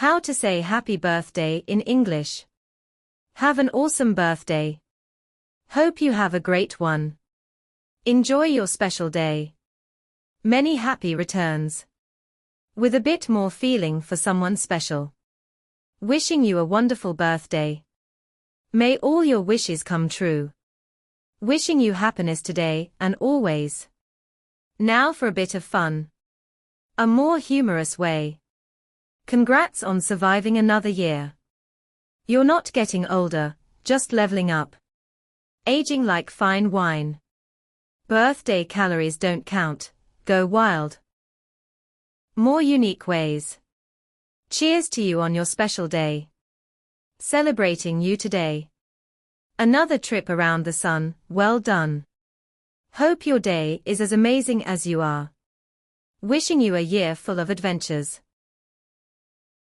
How to say happy birthday in English. Have an awesome birthday. Hope you have a great one. Enjoy your special day. Many happy returns. With a bit more feeling for someone special. Wishing you a wonderful birthday. May all your wishes come true. Wishing you happiness today and always. Now for a bit of fun. A more humorous way. Congrats on surviving another year. You're not getting older, just leveling up. Aging like fine wine. Birthday calories don't count, go wild. More unique ways. Cheers to you on your special day. Celebrating you today. Another trip around the sun, well done. Hope your day is as amazing as you are. Wishing you a year full of adventures.